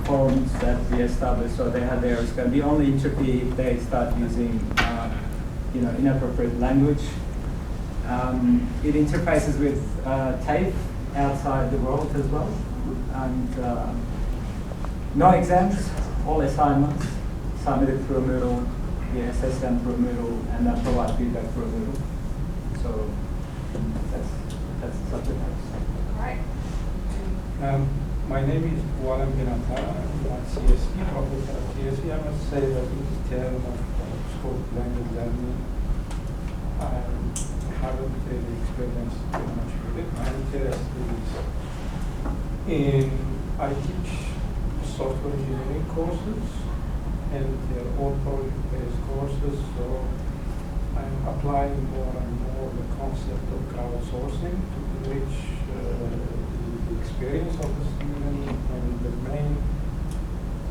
forms that we established, so they have their scan. The only entropy if they start using inappropriate language. It interfaces with TAFE outside the world as well, and no exams, all assignments submitted through Moodle. We assess them through Moodle and then provide feedback through Moodle. So that's the subject. Right. My name is Walam Binata. I'm a CSP professor at CSP. I must say that in terms of scope language learning, I haven't really experienced too much with it. My interest is I teach software engineering courses, and they're all project-based courses, so I'm applying more and more the concept of crowdsourcing to enrich the experience of the student, and the main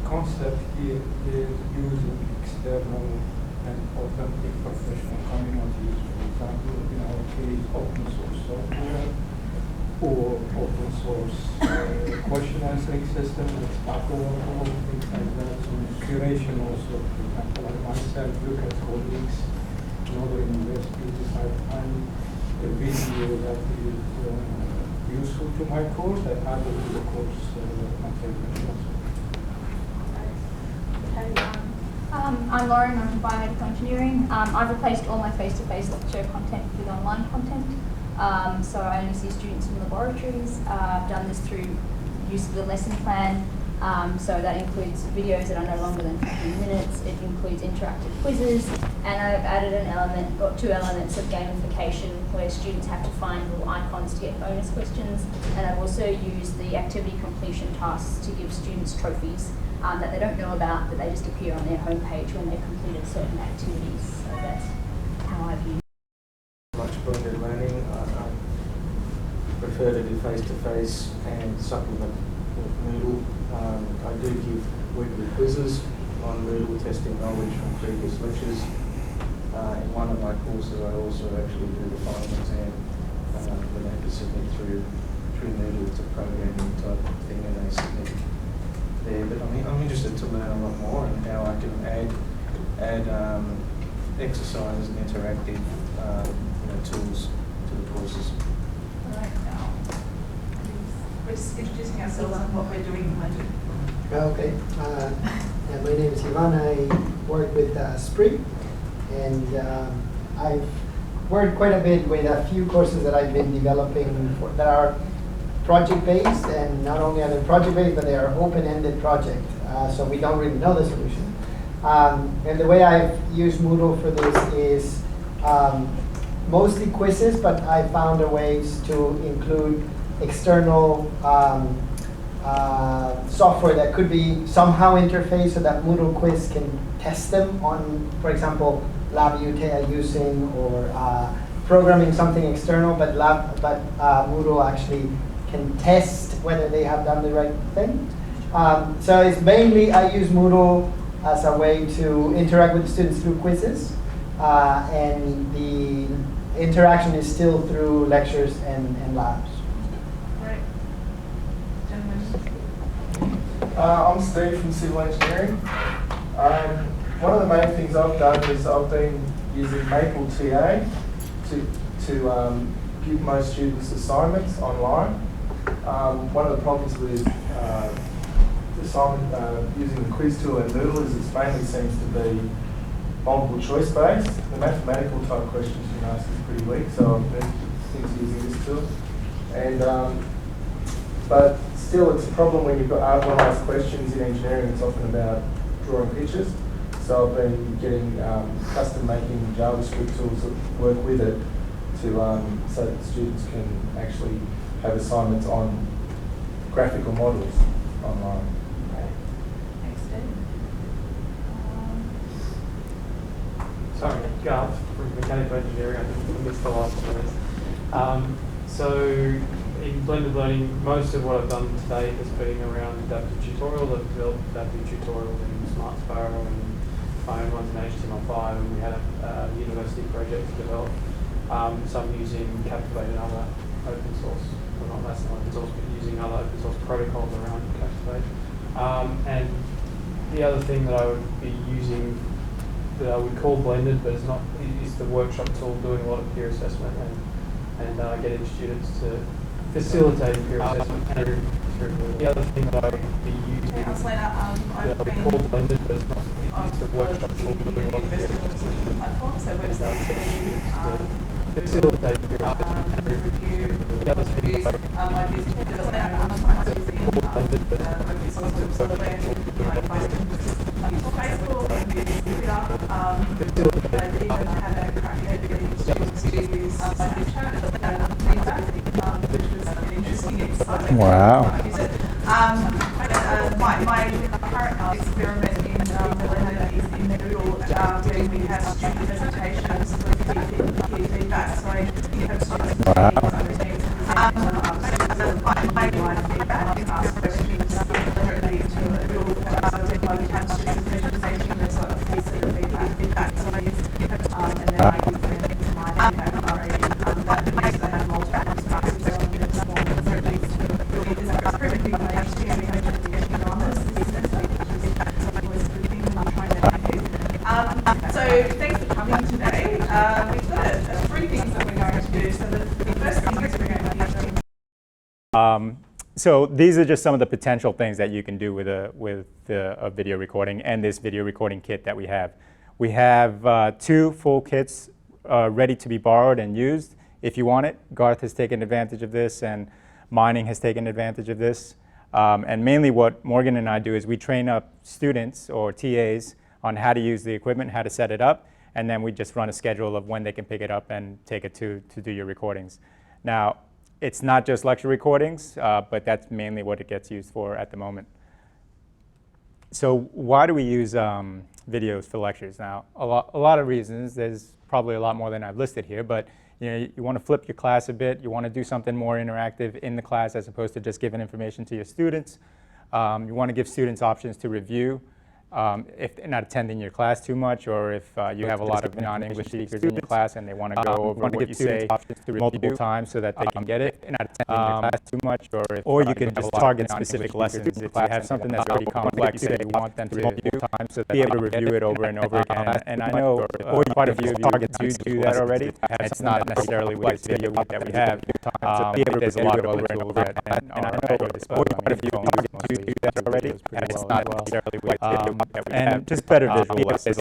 concept here is using external and authentic professional communities. For example, in our case, open source software or open source question answering system like Stack Overflow, things like that. So curation also, for example, I myself look at colleagues in other universities if I find a video that is useful to my course, I add it to the course material. I'm Lauren, I'm from biomedical engineering. I've replaced all my face-to-face lecture content with online content. So I only see students in laboratories. I've done this through use of the lesson plan. So that includes videos that are no longer than 15 minutes. It includes interactive quizzes, and I've added an element or two elements of gamification where students have to find little icons to get bonus questions. And I've also used the activity completion tasks to give students trophies that they don't know about, but they just appear on their homepage when they've completed certain activities. So that's how I've used. Much blended learning. I prefer to do face-to-face and supplement with Moodle. I do give weekly quizzes on Moodle, testing knowledge from previous lectures. In one of my courses, I also actually do the final exam. When they have to submit through Moodle, it's a programming type thing, and they submit there. But I'm interested to learn a lot more and how I can add exercise and interactive tools to the courses. All right, now we're just introducing ourselves and what we're doing. Okay, my name is Ivan. I work with Spree, and I've worked quite a bit with a few courses that I've been developing that are project-based, and not only are they project-based, but they are open-ended project, so we don't really know the solution. And the way I've used Moodle for this is mostly quizzes, but I found a ways to include external software that could be somehow interfaced so that Moodle quiz can test them on, for example, LabVIEW using or programming something external, but Moodle actually can test whether they have done the right thing. So it's mainly I use Moodle as a way to interact with the students through quizzes, and the interaction is still through lectures and labs. Right. Gentlemen. I'm Steve from Civil Engineering. One of the main things I've done is I've been using Maple TA to give most students assignments online. One of the problems with using the quiz tool in Moodle is it mainly seems to be multiple choice based. The mathematical type questions you can ask is pretty weak, so I've been using this tool. And but still, it's a problem when you've got analysed questions in engineering. It's often about drawing pictures. So I've been getting custom making JavaScript tools that work with it to so that students can actually have assignments on graphical models online. Thanks, Steve. Sorry, Garth from Mechanical Engineering. I missed the last one of this. So in blended learning, most of what I've done today has been around adaptive tutorials. I've developed adaptive tutorials in Smart Sparrow and my own ones in HTML5, and we had a university project to develop. So I'm using Captivate and other open source, well not less than open source, but using other open source protocols around Captivate. And the other thing that I would be using, that I would call blended, but it's not, is the workshop tool, doing a lot of peer assessment and getting students to facilitate peer assessment through the other thing that I would be using. Okay, Slater, I've been call blended, but it's not, is the workshop tool, the doing a lot of peer assessment. platform, so websites Facilitate peer assessment. review The other thing that I would my business open source software, Facebook and Twitter, and even had a crack at getting students to use Snapchat and feedback, which was an interesting exciting. Wow. My current experiment in Millennium is in Moodle, where we have student presentations with key feedback. So you have students my feedback and ask questions directly to Moodle. So we have student presentation, there's a feedback summaries, and then I give them my feedback rating. That means they have multiple responses on this form. So it leads to it's pretty big page to getting on this. So thanks for coming today. We've got three things that we're going to do. So the first thing is we're going to do So these are just some of the potential things that you can do with a video recording and this video recording kit that we have. We have 2 full kits ready to be borrowed and used if you want it. Garth has taken advantage of this, and Mining has taken advantage of this. And mainly what Morgan and I do is we train up students or TAs on how to use the equipment, how to set it up, and then we just run a schedule of when they can pick it up and take it to do your recordings. Now, it's not just lecture recordings, but that's mainly what it gets used for at the moment. So why do we use videos for lectures? Now, a lot of reasons. There's probably a lot more than I've listed here, but you want to flip your class a bit. You want to do something more interactive in the class as opposed to just giving information to your students. You want to give students options to review if they're not attending your class too much, or if you have a lot of non-English speakers in your class and they want to go over what you say multiple times so that they can get it. Not attending your class too much, or you can just target specific lessons. If you have something that's very complex and you want them to be able to review it over and over again. And I know quite a few of you do that already. It's not necessarily with this video that we have. There's a lot of other tools that, and I know quite a few of you do that already. It's not necessarily with this video. And just better visual lessons.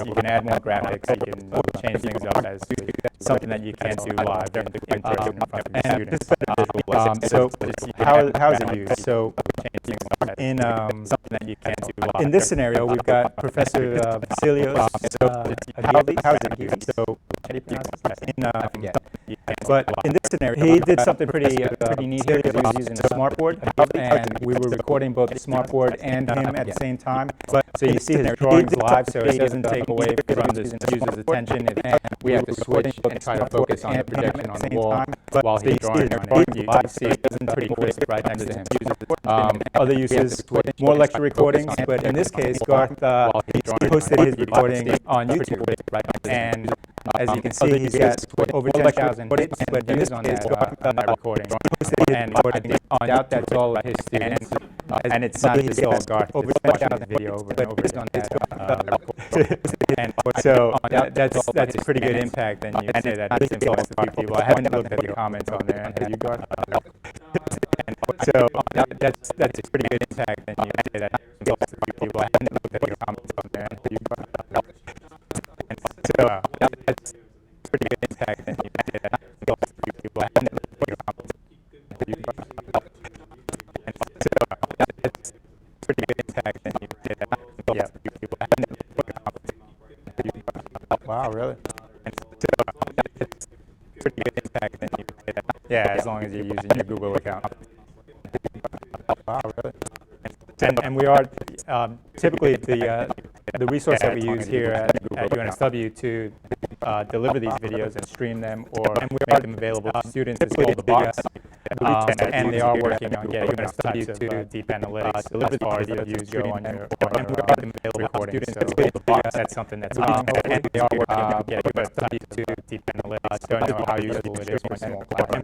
You can add more graphics, you can change things up as something that you can't do live in person in front of your students. So how is it used? So in this scenario, we've got Professor Vasilios. How is it used? So how do you pronounce it? I forget. But in this scenario, he did something pretty neat here. He was using a smartboard, and we were recording both the smartboard and him at the same time. So you see his drawings live, so it doesn't take away from the user's attention. We have to switch and try to focus on the projection on the wall while he's drawing on it. You can see it pretty quick right next to him. Other uses, more lecture recordings, but in this case, Garth posted his recording on YouTube. And as you can see, he's got over 10,000 views on that recording. And I doubt that's all of his students. And it's not just all Garth. Over 10,000 video over and over on that. And so that's a pretty good impact, and you say that it's influenced a few people. I haven't looked at the comments on there. Have you, Garth? And so that's a pretty good impact, and you say that it's influenced a few people. I haven't looked at the comments on there. Have you, Garth? And so that's a pretty good impact, and you say that it's influenced a few people. I haven't looked at the comments on there. Have you, Garth? And so that's a pretty good impact, and you say that it's influenced a few people. I haven't looked at the comments on there. Wow, really? And so that's a pretty good impact, and you say that. Yeah, as long as you're using your Google account. Wow, really? And we are typically the resource that we use here at UNSW to deliver these videos and stream them or make them available to students is called The Box. And they are working on getting those types of deep analytics as far as the views go on your recording. So that's something that's coming. And they are working on getting those types of deep analytics. Don't know how useful it is for small classes.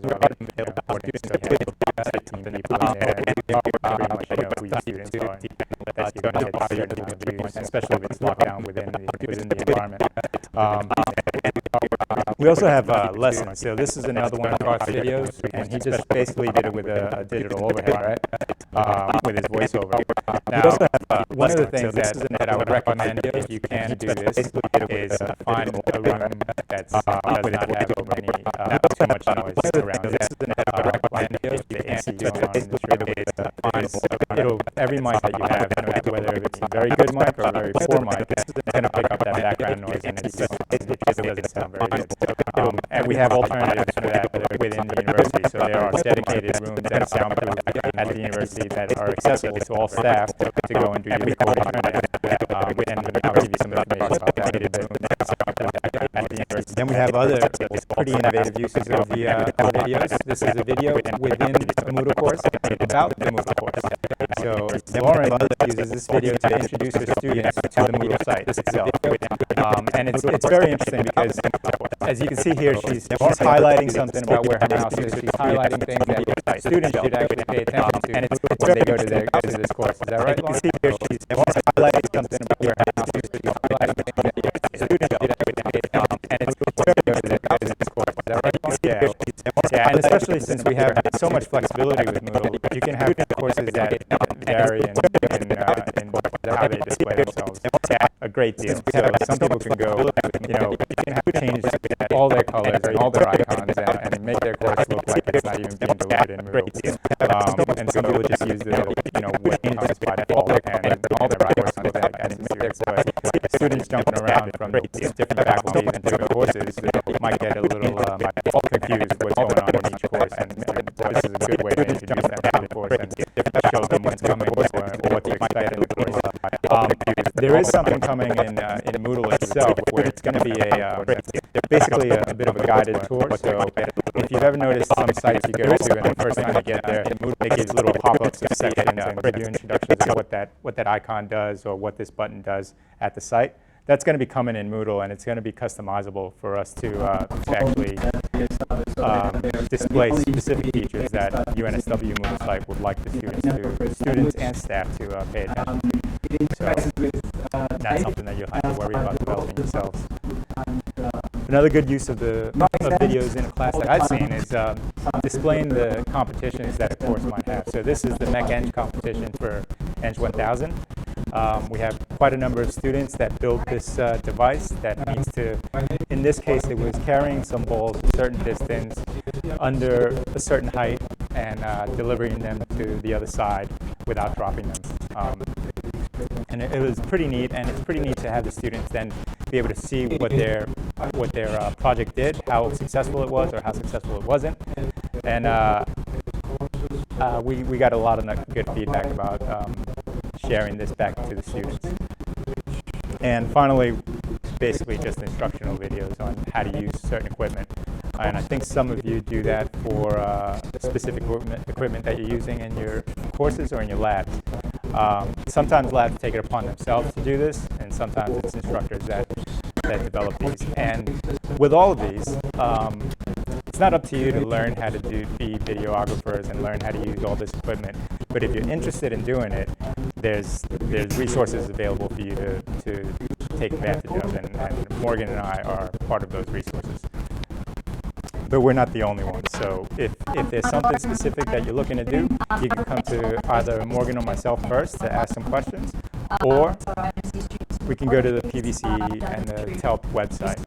So you have teams and people in there. And pretty much know who your students are. That's going to get certain amount of views, especially if it's locked down within the environment. We also have lessons. So this is another one of Garth's videos, and he just basically did it with a digital overhead, right? With his voiceover. Now, one of the things that I would recommend if you can do this is find a room that does not have any too much noise around it. The AC going on in this room every mic that you have, no matter whether it's a very good mic or a very poor mic, it's going to pick up that background noise, and it just doesn't sound very good. And we have alternatives for that within the university. So there are dedicated rooms that are soundproof at the university that are accessible to all staff to go and do your recording. And I'll give you some information about that. Then we have other pretty innovative uses of the videos. This is a video within the Moodle course about the Moodle course. So Lauren uses this video to introduce her students to the Moodle site itself. And it's very interesting because, as you can see here, she's highlighting something about where her mouse is. She's highlighting things that students should actually pay attention to when they go to this course. Is that right, Lauren? You can see here she's highlighting something about where her mouse is. She's highlighting things that students should actually pay attention to Yeah, and especially since we have so much flexibility with Moodle, you can have courses that vary in how they display themselves a great deal. So some people can go, you can change all their colors and all their icons and make their course look like it's not even being delivered in Moodle. And some people just use the, what comes by default and all their courses look like as serious. But students jumping around from different faculties and different courses might get a little confused what's going on in each course, and this is a good way to introduce them to the course and show them what's coming or what to expect in the course. There is something coming in Moodle itself where it's going to be basically a bit of a guided tour. So if you've ever noticed some sites you go to and the first time you get there, they give little pop-ups of sections and give you introductions to what that icon does or what this button does at the site. That's going to be coming in Moodle, and it's going to be customizable for us to actually display specific features that UNSW Moodle site would like the students and staff to pay attention to. So that's something that you'll have to worry about developing yourselves. Another good use of the videos in a class that I've seen is displaying the competitions that a course might have. So this is the MEC-Eng competition for Eng 1000. We have quite a number of students that built this device that needs to, in this case, it was carrying some balls a certain distance under a certain height and delivering them to the other side without dropping them. And it was pretty neat, and it's pretty neat to have the students then be able to see what their project did, how successful it was or how successful it wasn't. And we got a lot of good feedback about sharing this back to the students. And finally, basically just instructional videos on how to use certain equipment. And I think some of you do that for specific equipment that you're using in your courses or in your labs. Sometimes labs take it upon themselves to do this, and sometimes it's instructors that develop these. And with all of these, it's not up to you to learn how to be videographers and learn how to use all this equipment. But if you're interested in doing it, there's resources available for you to take advantage of, and Morgan and I are part of those resources. But we're not the only ones. So if there's something specific that you're looking to do, you can come to either Morgan or myself first to ask some questions, or we can go to the PVCE and the TELP website.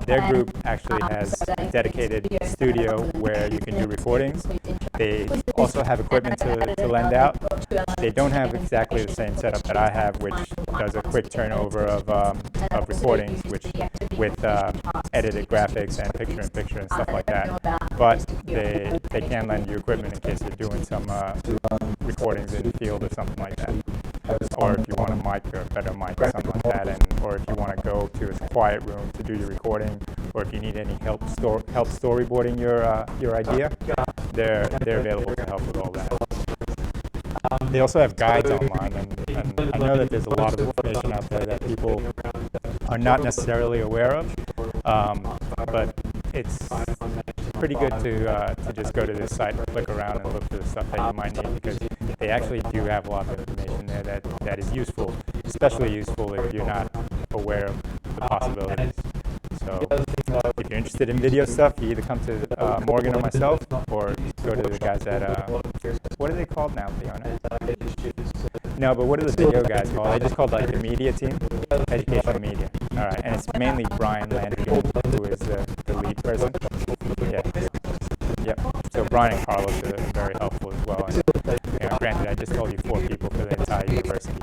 Their group actually has a dedicated studio where you can do recordings. They also have equipment to lend out. They don't have exactly the same setup that I have, which does a quick turnover of recordings, with edited graphics and picture-in-picture and stuff like that. But they can lend you equipment in case you're doing some recordings in the field or something like that. Or if you want a mic or a better mic or something like that, or if you want to go to a quiet room to do your recording, or if you need any help storyboarding your idea, they're available to help with all that. They also have guides online, and I know that there's a lot of information out there that people are not necessarily aware of, but it's pretty good to just go to this site and click around and look for the stuff that you might need, because they actually do have a lot of information there that is useful, especially useful if you're not aware of the possibilities. So if you're interested in video stuff, you either come to Morgan or myself, or go to the guys at, what are they called now, Fiona? No, but what are the video guys called? They just called like the media team, educational media. All right, and it's mainly Brian Landry who is the lead person. Yeah. Yep. So Brian and Carlos are very helpful as well. And, granted, I just told you 4 people for the entire university,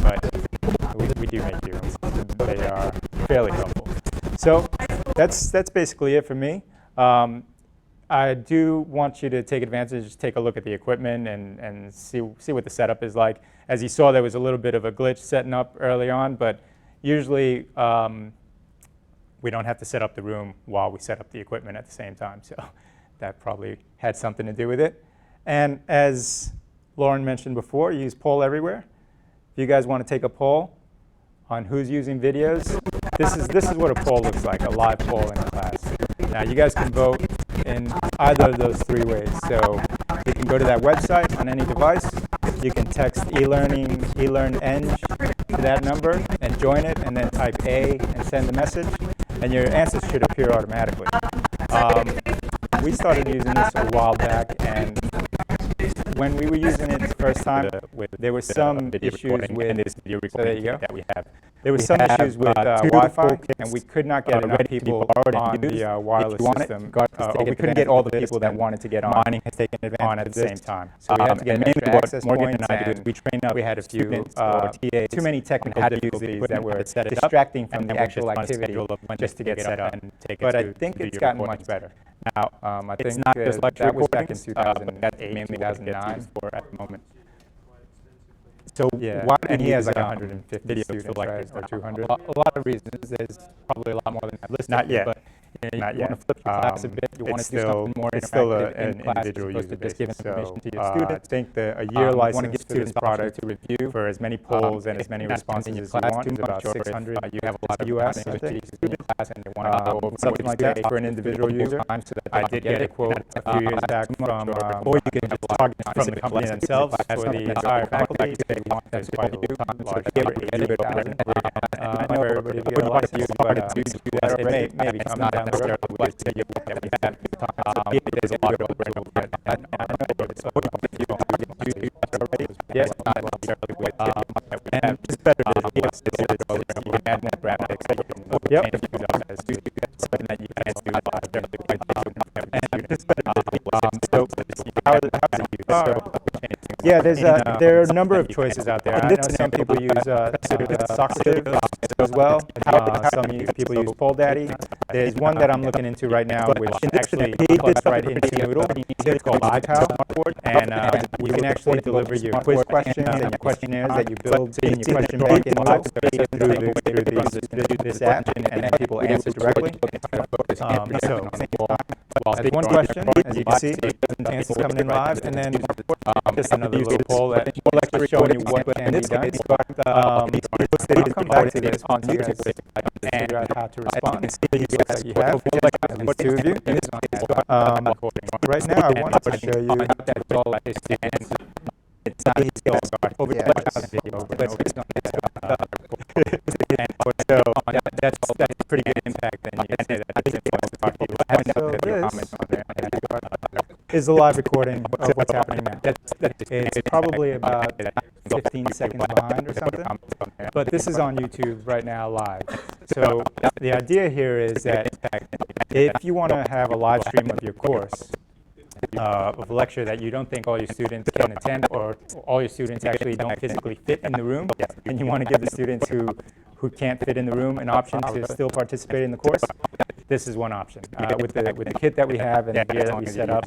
but we do make do. They are fairly helpful. So that's basically it for me. I do want you to take advantage, just take a look at the equipment and see what the setup is like. As you saw, there was a little bit of a glitch setting up early on, but usually we don't have to set up the room while we set up the equipment at the same time, so that probably had something to do with it. And as Lauren mentioned before, use Poll Everywhere. If you guys want to take a poll on who's using videos, this is what a poll looks like, a live poll in class. Now you guys can vote in either of those 3 ways. So you can go to that website on any device. You can text eLearning, eLearnEng to that number and join it, and then type A and send the message, and your answers should appear automatically. We started using this a while back, and when we were using it the first time, there were some issues with, so there you go. There were some issues with Wi-Fi, and we could not get enough people on the wireless system. Or we couldn't get all the people that wanted to get on at the same time. So we had to get an extra access point, and we had a few too many technical difficulties that were distracting from the actual activity just to get set up. But I think it's gotten much better. Now, I think that was back in 2008, 2009 at the moment. So yeah, and he has like 150 students, right, or 200. A lot of reasons. There's probably a lot more than that listed. Not yet. But you want to flip your class a bit. You want to do something more interactive. It's still an individual user basis. Give information to your students. I think a year license to this product to review for as many polls and as many responses as you want is about 600 you have a lot of US, I think. Something like that for an individual user. I did get a quote a few years back from, or you can just target from the company themselves for the entire faculty. That's quite a large number, 8,000 for everybody to get a license, but it may be coming down the road. There's a lot of yes, and it's better to you add more graphics. Yep. And it's better yeah, there are a number of choices out there. I know some people use Soxative as well. Some people use PollDaddy. There's one that I'm looking into right now, which actually plugs right into Moodle. It's called iPal, and you can actually deliver your quiz questions and your questionnaires that you build in your question bank in Moodle through this app, and then people answer directly. So there's one question, as you can see, answers coming in live, and then just another little poll that will showing you what can be done. I'll come back to this on YouTube and figure out how to respond. It looks like you have at least 2 of you. Right now, I wanted to show you it's not over 2,000 video over and over. So that's a pretty good impact. Then you can say that it's influenced this is a live recording of what's happening now. It's probably about 15 seconds behind or something, but this is on YouTube right now live. So the idea here is that if you want to have a live stream of your course, of a lecture that you don't think all your students can attend, or all your students actually don't physically fit in the room, and you want to give the students who can't fit in the room an option to still participate in the course, this is one option. With the kit that we have and the gear that we set up,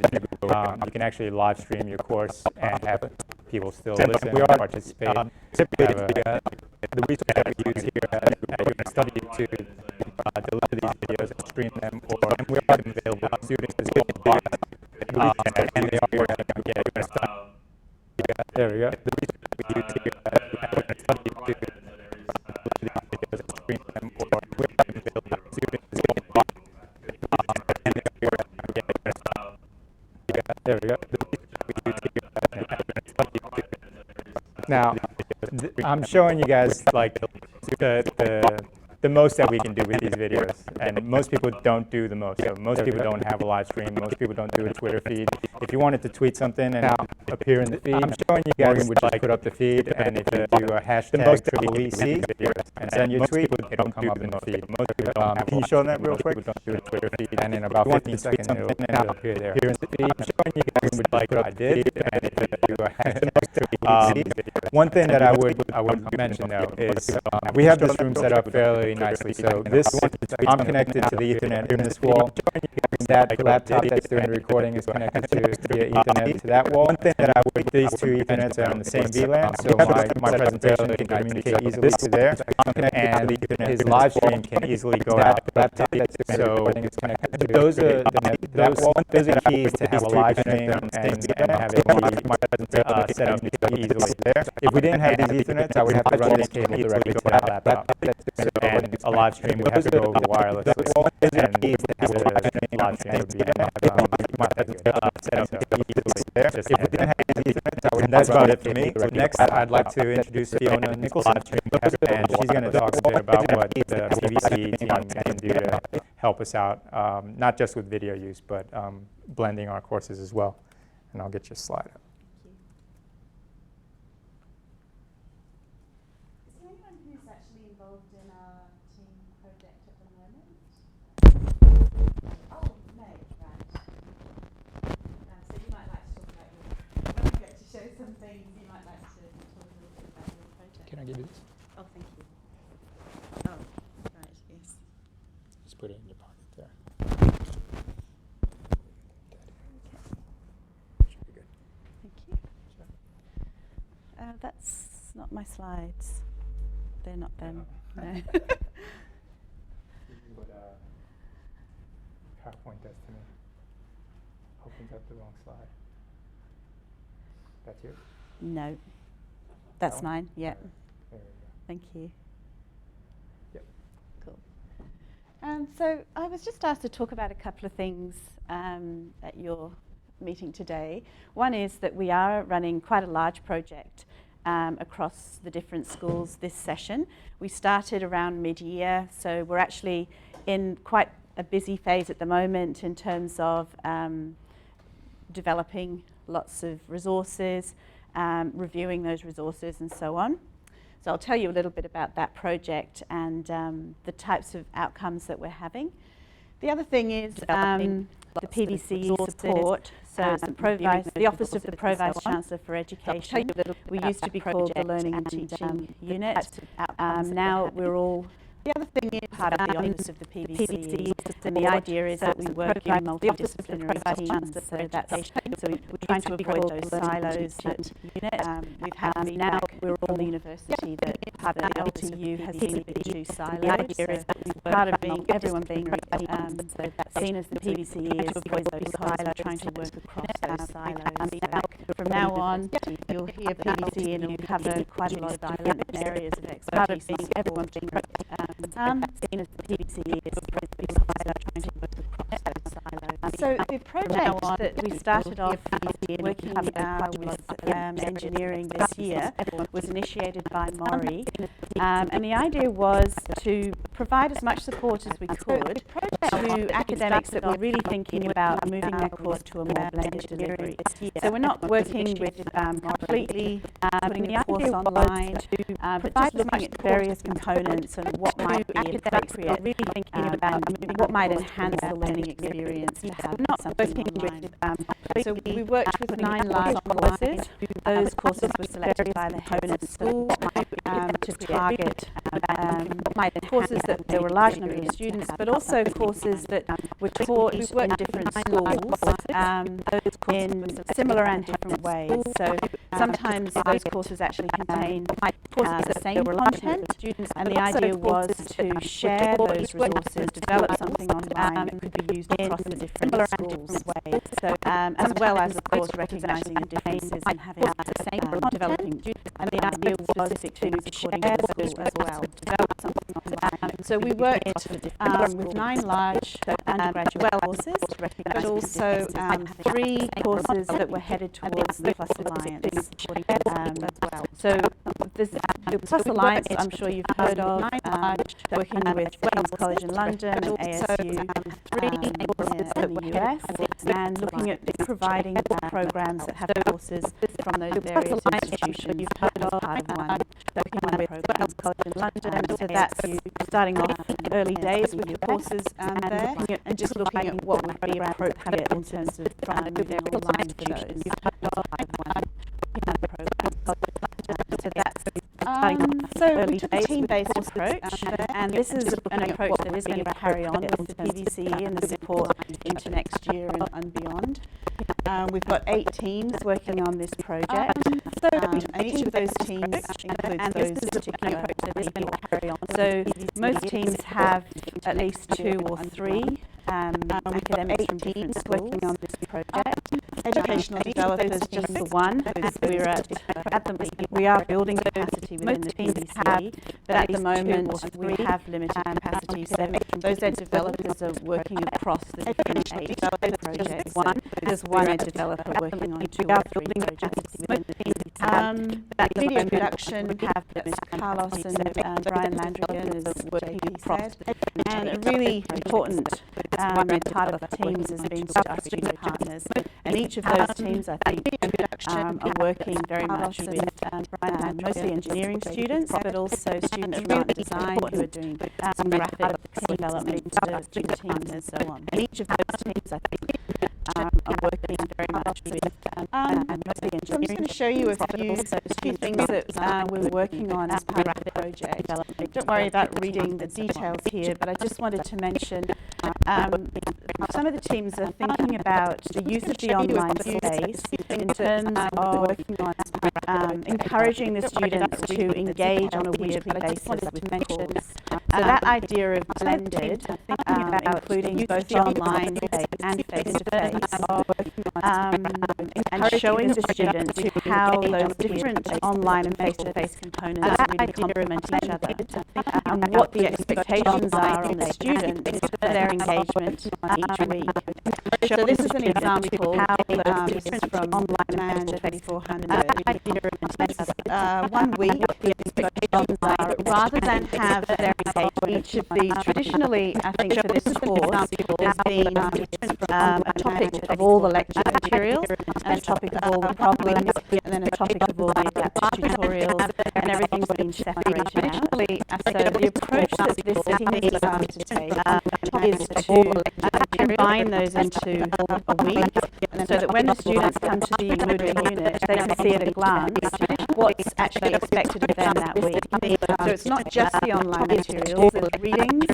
you can actually live stream your course and have people still listen and participate. The resource that we use here at Study to deliver these videos and stream them, or we are available to students as well. And they are working on getting stuff. There we go. The reason we use here is to stream them, or we are available to students as well. And they are working on getting stuff. There we go. Now, I'm showing you guys like the most that we can do with these videos, and most people don't do the most. So most people don't have a live stream. Most people don't do a Twitter feed. If you wanted to tweet something and appear in the feed, I'm showing you guys would just put up the feed, and if you do a hashtag PVCE and send your tweet, it'll come up in the feed. Most people don't have. Can you show that real quick? People don't do a Twitter feed, and in about 15 seconds it'll appear there. Here in the feed, I'm showing you guys would like what I did, and if you do a hashtag one thing that I would mention though is we have this room set up fairly nicely. So this, I'm connected to the Ethernet in this wall. That laptop that's doing the recording is connected via Ethernet to that wall. These two Ethernets are on the same VLAN, so my presentation can communicate easily to there. And his live stream can easily go out. So those are keys to have a live stream and have it be set up easily there. If we didn't have these Ethernets, I would have to run this cable directly to that laptop. And a live stream would have to go over wirelessly. And the live stream would be set up easily there. If we didn't have these Ethernets, that's about it for me. So next, I'd like to introduce Fiona Nicholson, and she's going to talk a bit about what the PVCE team can do to help us out, not just with video use, but blending our courses as well. And I'll get your slide up. Can I give you this? Oh, thank you. Oh, right, yes. Just put it in your pocket there. Should be good. Thank you. That's not my slides. They're not them. No. This is what PowerPoint does to me. Opens up the wrong slide. That's you? No. That's That one? mine, yeah. There we go. Thank you. Yep. Cool. So I was just asked to talk about a couple of things at your meeting today. One is that we are running quite a large project across the different schools this session. We started around mid-year, so we're actually in quite a busy phase at the moment in terms of developing lots of resources, reviewing those resources and so on. So I'll tell you a little bit about that project and the types of outcomes that we're having. The other thing is the PVCE support. So the Office of the Pro Vice Chancellor for Education. We used to be called the Learning and Teaching Unit. Now we're all the other thing is part of the Office of the PVCE, and the idea is that we work in multidisciplinary teams. So we're trying to avoid those silos that we've had. Now we're all a university that part of the LTU has seen a bit too silos. So part of everyone being seen as the PVCE is to avoid those silos, trying to work across those silos. So from now on, you'll hear PVCE and it'll cover quite a lot of different areas of expertise. Everyone being seen as the PVCE is trying to work across those silos. So the project that we started off working with engineering this year was initiated by Maury, and the idea was to provide as much support as we could to academics that were really thinking about moving their course to a more blended delivery. So we're not working with completely putting the course online, but just looking at various components and what might be appropriate, really thinking about what might enhance the learning experience to have something online. So we worked with 9 large courses. Those courses were selected by the heads of school to target courses that there were a large number of students, but also courses that were taught in different schools in similar and different ways. So sometimes those courses actually contain the same content, and the idea was to share those resources, develop something online that could be used across the different schools. So, as well as, of course, recognising the differences and having developing, and the idea was specific to according to the school as well. Develop something online. So we worked with 9 large undergraduate courses, but also 3 courses that were headed towards the Plus Alliance. So the Plus Alliance, I'm sure you've heard of, working with King's College in London and ASU in the US, and looking at providing programs that have courses from those various institutions. You've heard of part of one, working on programs College in London. So that's starting off early days with the courses there, and just looking at what would be appropriate in terms of moving online for those. So that's so we took a team-based approach, and this is an approach that is going to carry on with the PVCE and the support into next year and beyond. We've got 8 teams working on this project, and each of those teams includes those particular people. So most teams have at least 2 or 3 academics from different schools working on this project. Educational developers, just the one, because we are building capacity within the PVCE, but at the moment we have limited capacity. So those ed developers are working across the different 8 projects. There's one ed developer working on 2 or 3 projects within the PVCE. Video production, we have Mr. Carlos and Brian Landrigan is working across, and a really important part of the teams has been our student partners, and each of those teams, I think, are working very much with mostly engineering students, but also students from art and design who are doing some graphic development to the teams and so on. And each of those teams, I think, are working very much with mostly engineering. So I'm just going to show you a few things that we're working on as part of the project. Don't worry about reading the details here, but I just wanted to mention some of the teams are thinking about the use of the online space in terms of working on encouraging the students to engage on a weekly basis with course. So that idea of blended, including both online and face-to-face, and showing the students how those different online and face-to-face components really complement each other, and what the expectations are on the students for their engagement each week. So this is an example from online 2400. 1 week, the expectations are, rather than have each of these, traditionally, I think for this course, has been a topic of all the lecture materials, and a topic of all the problems, and then a topic of all the adaptive tutorials, and everything's been separated out. So the approach that this team is starting to take is to combine those into a week, so that when the students come to the Moodle unit, they can see at a glance what's actually expected of them that week. So it's not just the online materials, there's readings,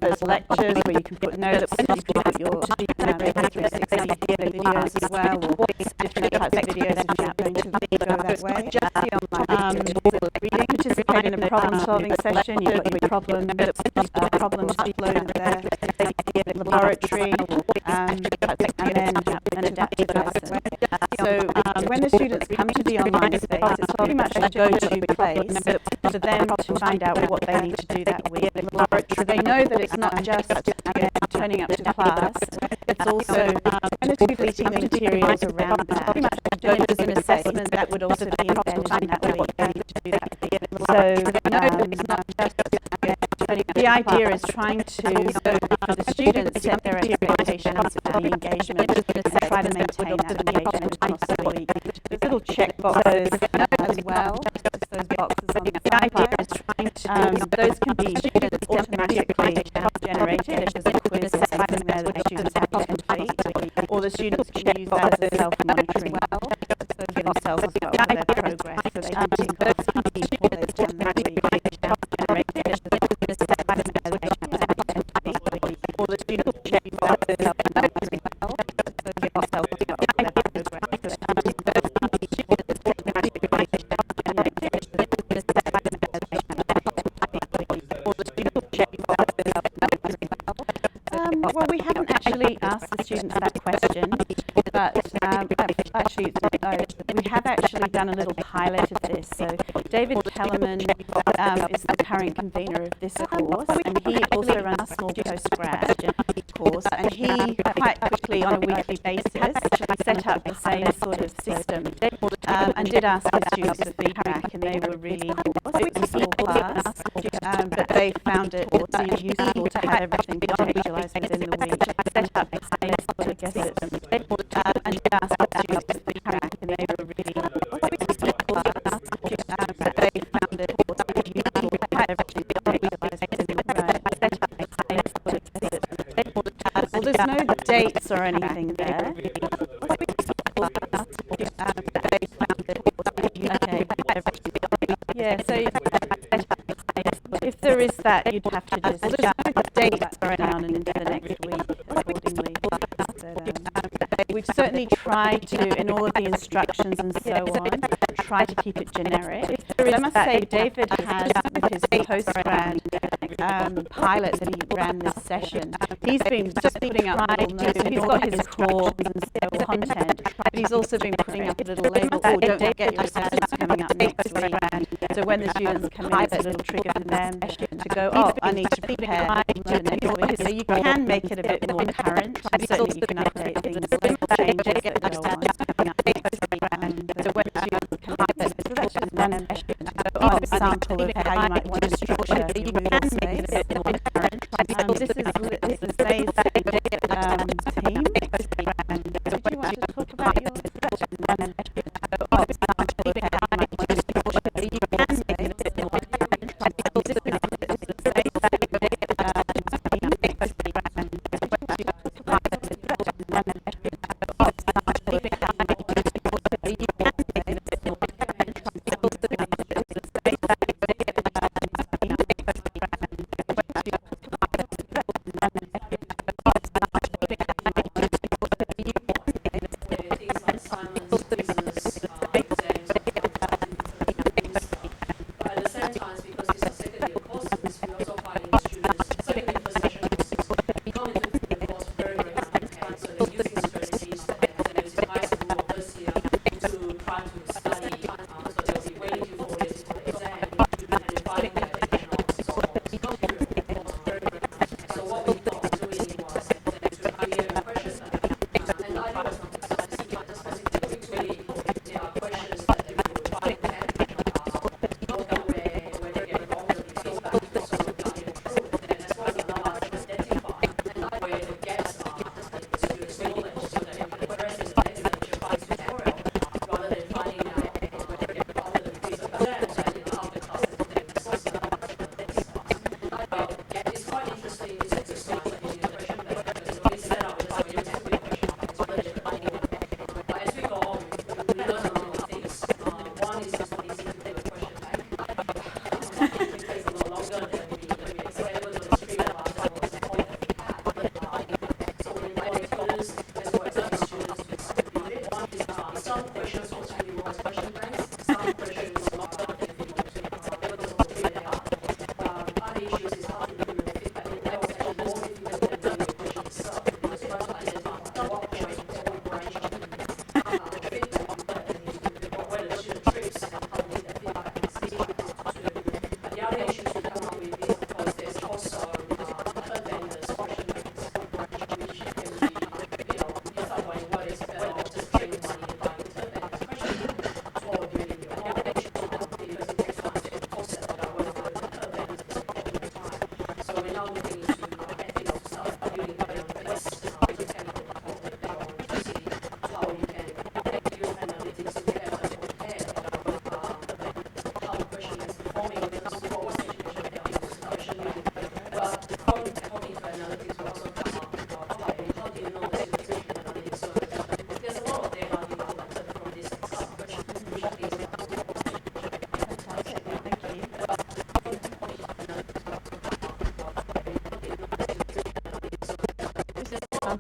there's lectures where you can put notes, you can put your paper 360 videos as well, or different types of videos if you're not going to go that way. Just the online reading, participate in a problem-solving session, you've got your problems uploaded there, laboratory, and then an adaptive lesson. So when the students come to the online space, it's pretty much the go-to place for them to find out what they need to do that week. So they know that it's not just turning up to class, it's also completing the materials around that. There's an assessment that would also be embedded in that week. So the idea is trying to, for the students, set their expectations for the engagement and try to maintain that engagement across the week. There's little check boxes as well, those boxes on the side. Those can be automatically generated. There's a quiz sitting there that the students have to complete, or the students can use that as a self-monitoring so for themselves as well for their progress. So they can tick off what they've done that week. Well, we haven't actually asked the students that question, but actually, we have actually done a little pilot of this. So David Kellerman is the current convener of this course, and he also runs a small postgrad course, and he quite quickly, on a weekly basis, set up the same sort of system and did ask his students for feedback, and they were really, it was a small class, but they found it useful to have everything visualised within the week. Set up the same sort of system and did ask the students for feedback, and they were really, it was a small class, but they found it useful to have everything visualised within the week. Well, there's no dates or anything there. Yeah, so if there is that, you'd have to just date down and into the next week accordingly. But, we've certainly tried to, in all of the instructions and so on, try to keep it generic. But I must say, David has, with his postgrad pilot that he ran this session, he's been just putting up little notes. He's got his core content, but he's also been putting up a little label, oh, don't forget your assessment's coming up next week. So when the students come in, it's a little trigger for them to go, oh, I need to prepare for next week. So you can make it a bit more current. Certainly you can update things, changes that go on. So when the students come in, it's one example of how you might want to structure your moodle space. This is Faye's team. Did you want to talk about your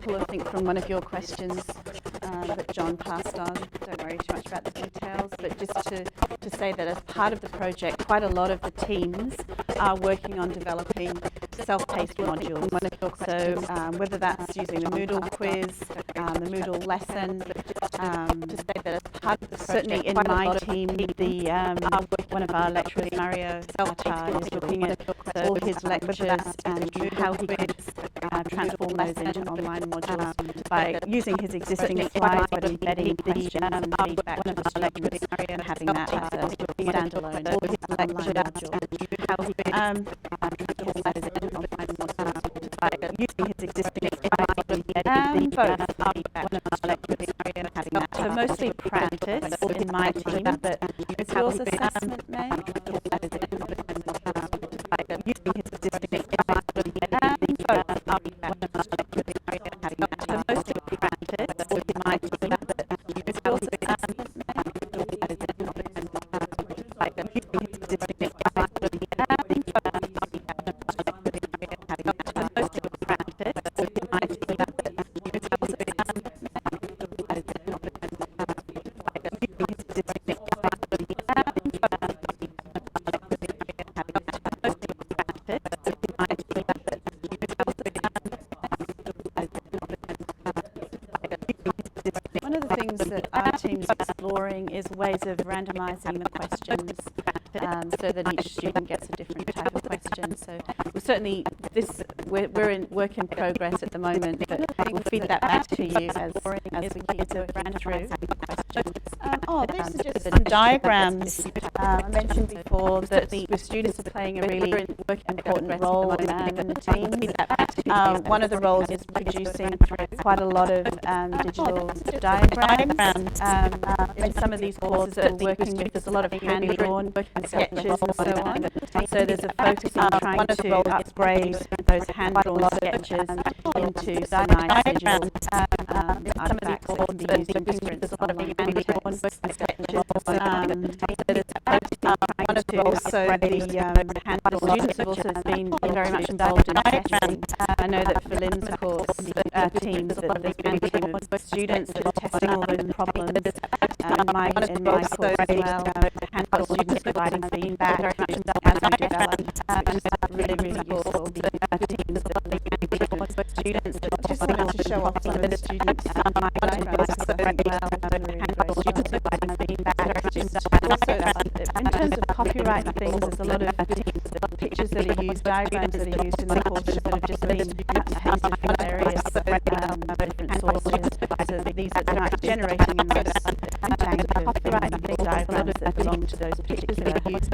example, I think, from one of your questions that John passed on. Don't worry too much about the details, but just to say that as part of the project, quite a lot of the teams are working on developing self-paced modules. So whether that's using the Moodle quiz, the Moodle lesson, to say that as part of the project, certainly in my team, one of our lecturers, Mario Saltar, is looking at all his lectures and how he could transform those into online modules by using his existing slides but embedding questions and feedback to the students and having that as a standalone online module. Using his existing so mostly practice in my team, but it's also assessment made. Using his existing so mostly practice in my team, but it's also assessment that our team's exploring is ways of randomising the questions so that each student gets a different type of question. So we'll certainly, we're in work in progress at the moment, but we'll feed that back to you as we keep working through. These are just some diagrams. I mentioned before that the students are playing a really important role in the team. One of the roles is producing quite a lot of digital diagrams. In some of these courses that we're working with, there's a lot of hand-drawn sketches and so on. So there's a focus on trying to upgrade those hand-drawn sketches into some nice digital artifacts that can be used in different hand-drawn sketches. Also, the students have also been very much involved in testing. I know that for Lynn's course teams, that there's been a team of students that are testing all those problems. In my course as well, handful of students providing feedback as we develop, which is really, really useful. Teams that students, just wanted to show off some of the students' diagrams as well. Students providing feedback. Also, in terms of copyright things, there's a lot of pictures that are used, diagrams that are used in the course that have just been cut and pasted from various different sources. So these are not generating in those copyright diagrams that belong to those particular courses.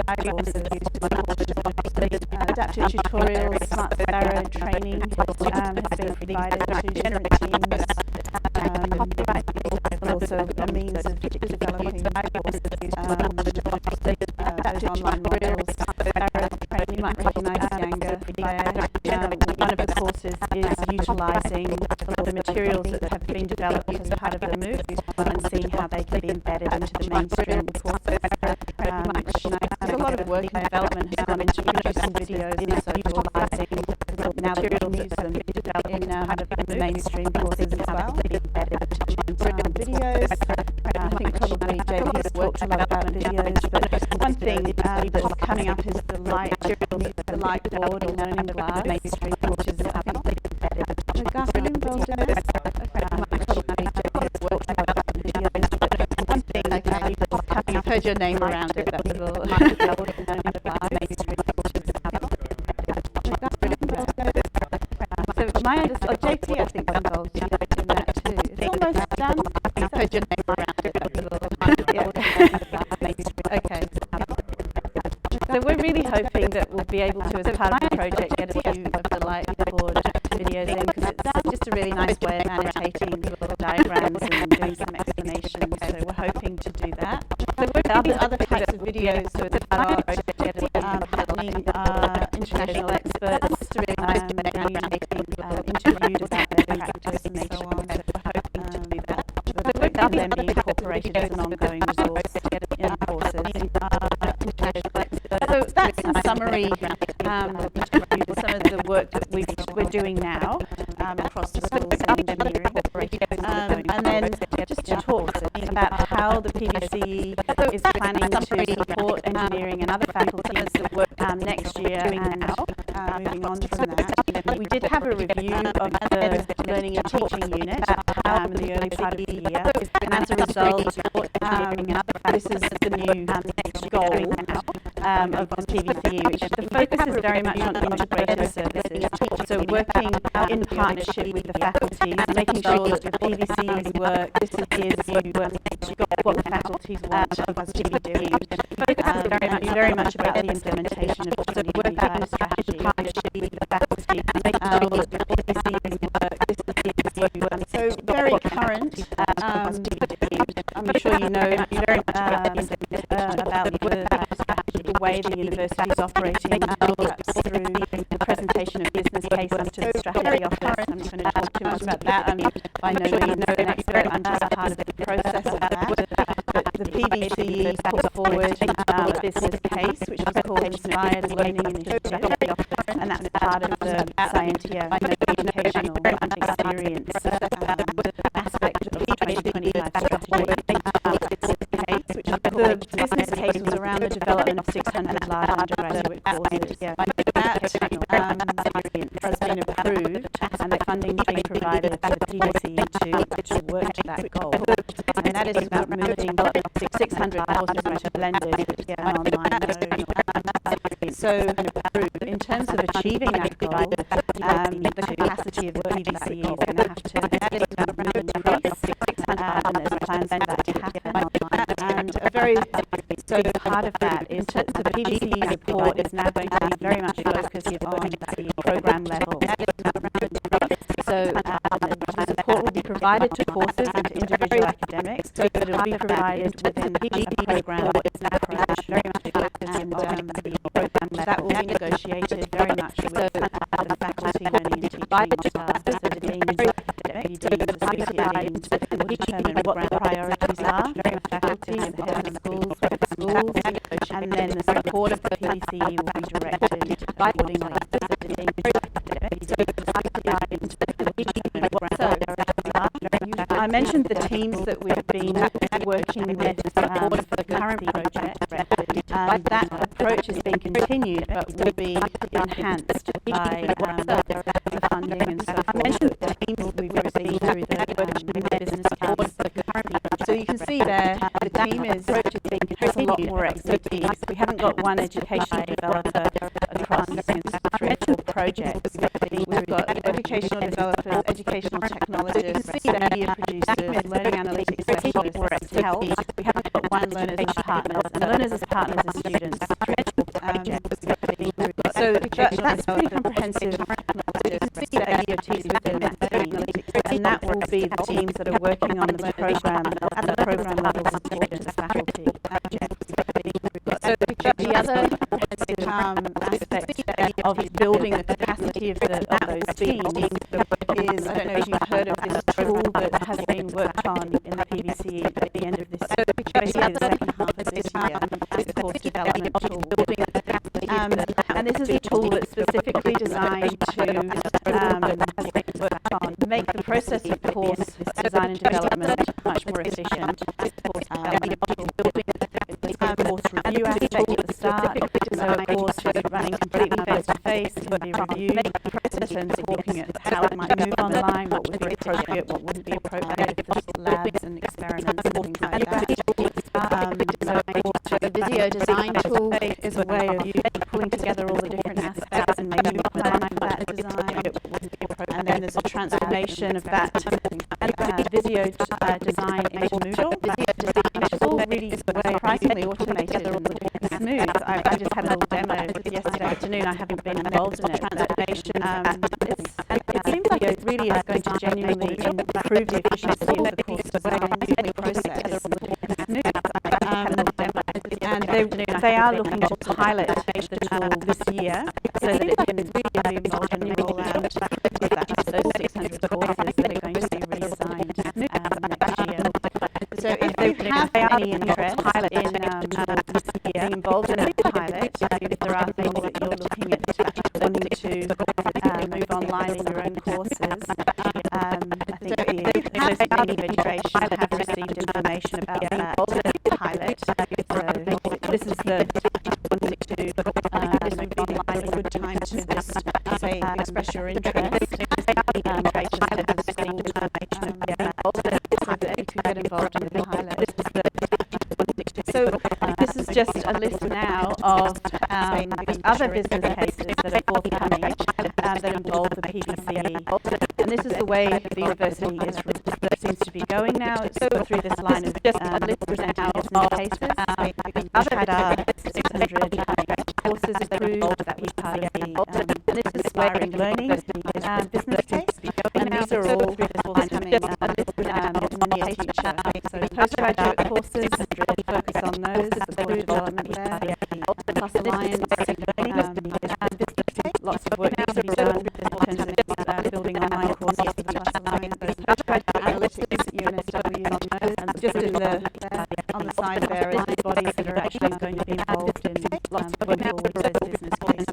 Adaptive tutorials, smart sparrow training has been provided to generate teams. Also a means of developing those online models. You might recognise Ganga there. One of the courses is utilising the materials that have been developed as part of the MOOC and seeing how they can be embedded into the mainstream courses. There's a lot of work and development has gone into producing videos and so utilising now that we can use them in the mainstream courses as well. Videos, I think probably JP's talked a lot about videos, but one thing that's coming up is the light board or learning the glass, which is Gus, are you involved in this? One thing that's coming up, I've heard your name around it, that little So my JP I think is involved in that too. It's almost done. I've heard your name around it, that little Okay. So we're really hoping that we'll be able to, as part of the project, get a few of the lightboard videos in, because it's just a really nice way of annotating diagrams and doing some explanations. So we're hoping to do that. So we're other types of videos, so it's part of the project, having international experts being interviewed about their practice and so on. So we're hoping to do that. Without them being incorporated as an ongoing resource in courses. So that's in summary some of the work that we're doing now across the schools. engineering. And then just to talk about how the PVCE is planning to support engineering and other faculties next year, and moving on from that. We did have a review of the learning and teaching unit in the early part of the year, and as a result, this is the new goal of the PVCE, which the focus is very much on integrated services, so working in partnership with the faculties, making sure that the PVCE's work is what the faculties want us to be doing. Very much about the implementation of the 2025 strategy, partnership with the faculty, making sure that the PVCE's work. So very current. I'm sure you know very much about the way the university is operating, perhaps through the presentation of business cases to the strategy office. I'm not going to talk too much about that. I'm by no means an expert. I'm just part of the process of that. But the PVCE put forward a business case, which was called Inspired Learning Initiative, and that's part of the Scientia educational experience aspect of the 2025 strategy. The business case was around the development of 600 large undergraduate courses. That has been approved, and the funding is being provided to the PVCE to work to that goal. And that is about moving 600 courses which are blended and online mode. So in terms of achieving that goal, the capacity of the PVCE is going to have to increase, and there's plans for that to happen. And a very part of that is that the PVCE report is now going to be very much focused on the program level. So the support will be provided to courses and to individual academics, but it will be provided within the program approach. And that will be negotiated very much with the faculty, learning and teaching staff, so the deans, the associate deans will determine what the priorities are for faculty and head of schools, and then the support of the PVCE will be directed accordingly. So, I mentioned the teams that we've been working with for the current project. That approach is being continued, but will be enhanced by the funding and so forth. I mentioned the teams we've received through the business case. So you can see there, the team has a lot more expertise. We haven't got one educational developer across 3 or 4 projects. We've got educational developers, educational technologists, media producers, learning analytics specialists, health. We haven't got one learners as partners, and learners as partners are students. So that's pretty comprehensive. EOTs within that team, and that will be the teams that are working on the program at the program level supporting the faculty. So the other aspect of building the capacity of those teams is, I don't know if you've heard of this tool that has been worked on in the PVCE at the end of this, especially the second half of this year, this course development tool. And this is a tool that's specifically designed to make the process of course design and development much more efficient. Course review aspect at the start, so of course running completely face-to-face can be reviewed in terms of looking at how it might move online, what would be appropriate, what wouldn't be appropriate for labs and experiments and things like that. So the video design tool is a way of pulling together all the different aspects and making a plan for that design. And then there's a transformation of that video design into Moodle, which is all really surprisingly automated and smooth. I just had a little demo yesterday afternoon. I haven't been involved in it. It seems like it really is going to genuinely improve the efficiency of the course design process. And they are looking to pilot the tool this year so that it can really be involved in the rollout of those 600 courses that are going to be reassigned next year. So if you have any interest in being involved in a pilot, if there are things that you're looking at wanting to move online in your own courses, I think the first registration have received information about that pilot. So this is the this would be a good time to just say express your interest. Traces to the school so that you can get involved in the pilot. So this is just a list now of the other business cases that are forthcoming that involve the PVCE. And this is the way the university seems to be going now. It's through this line of presenting business cases. We've had our 600 courses approved. That was part of the this is Inspiring Learning business case. And these are all forthcoming in the near future. So postgraduate courses, focus on those, the core development there, plus Alliance, lots of work needs to be done in terms of building online courses for the Plus Alliance, postgraduate analytics, UNSW, and just in on the side there is the bodies that are actually going to be involved in working towards those business cases.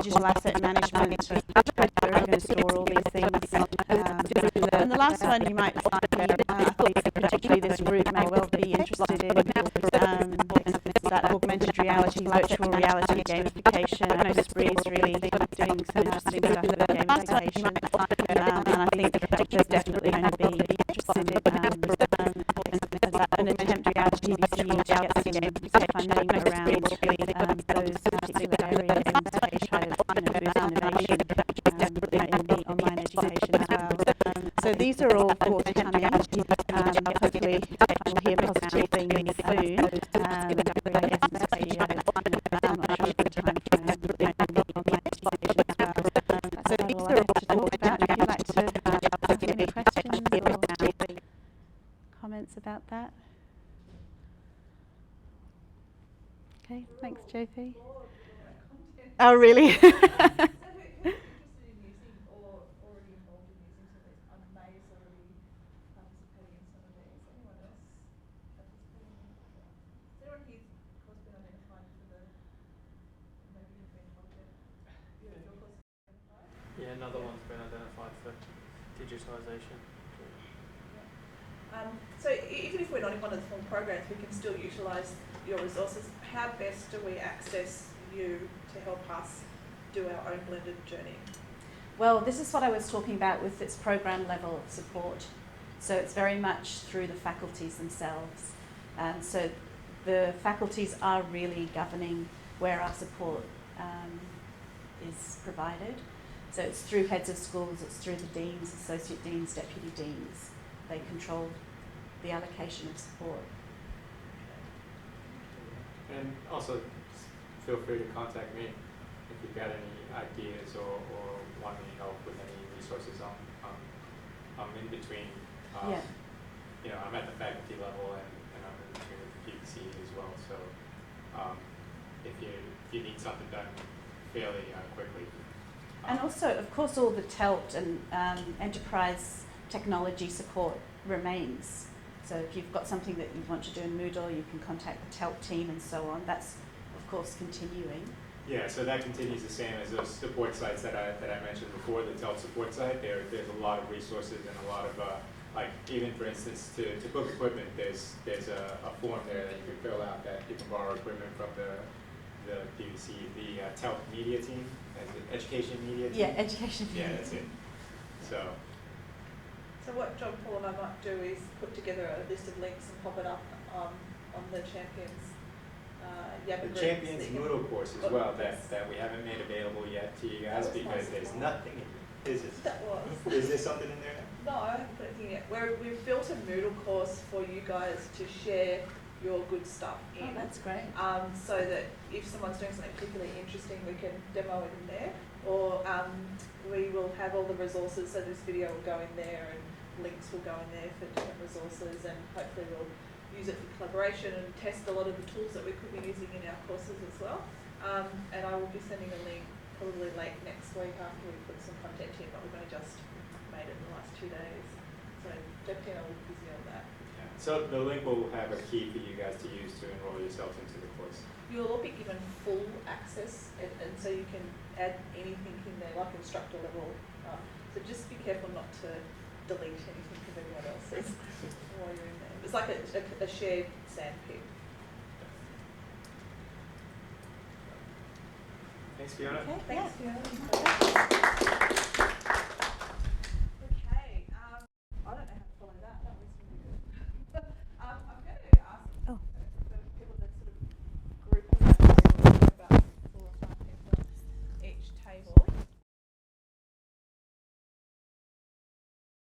Digital asset management, we're going to store all these things. And the last one you might find, I thought particularly this group may well be interested in that augmented reality, virtual reality gamification. I know Spree is really doing some interesting stuff with gamification, and I think there's definitely going to be interested in an attempt to get PVCE to get some funding around those particular areas and to try to boost innovation in the online education as well. So these are all forthcoming. Hopefully we'll hear positive things soon. I guess next year. I'm not sure of the time frame on the education as well. So these are all to talk about. If you'd like to ask any questions or comments about that. Okay, thanks, JP. Oh, really? Yeah, another one's been identified for digitalisation. So even if we're not in one of the form programs, we can still utilise your resources. How best do we access you to help us do our own blended journey? Well, this is what I was talking about with its program level support. So it's very much through the faculties themselves. So the faculties are really governing where our support is provided. So it's through heads of schools, it's through the deans, associate deans, deputy deans. They control the allocation of support. And also, feel free to contact me if you've got any ideas or want any help with any resources. I'm in between. You know, I'm at the faculty level and I'm in between with the PVCE as well. So if you need something done fairly quickly. And also, of course, all the TELT and enterprise technology support remains. So if you've got something that you want to do in Moodle, you can contact the TELT team and so on. That's, of course, continuing. Yeah, so that continues the same as those support sites that I mentioned before, the TELT support site. There's a lot of resources and a lot of, like even for instance, to book equipment, there's a form there that you can fill out that you can borrow equipment from the PVCE, the TELT media team, education media team. Yeah, education media. Yeah, that's it. So what John, Paul and I might do is put together a list of links and pop it up on the Champions The Champions Moodle course as well that we haven't made available yet to you guys because there's nothing in it. Is there something in there? No, I haven't put anything yet. We've built a Moodle course for you guys to share your good stuff in. Oh, that's great. So that if someone's doing something particularly interesting, we can demo it in there. Or we will have all the resources, so this video will go in there and links will go in there for different resources, and hopefully we'll use it for collaboration and test a lot of the tools that we could be using in our courses as well. And I will be sending a link probably late next week after we put some content in, but we've only just made it in the last 2 days. So Deputy and I will be busy on that. Yeah. So the link will have a key for you guys to use to enroll yourself into the course. You'll all be given full access, and so you can add anything in there, like instructor level. So just be careful not to delete anything of anyone else's while you're in there. It's like a shared sandpit. Thanks, Fiona. Okay, Thanks, yeah. Fiona.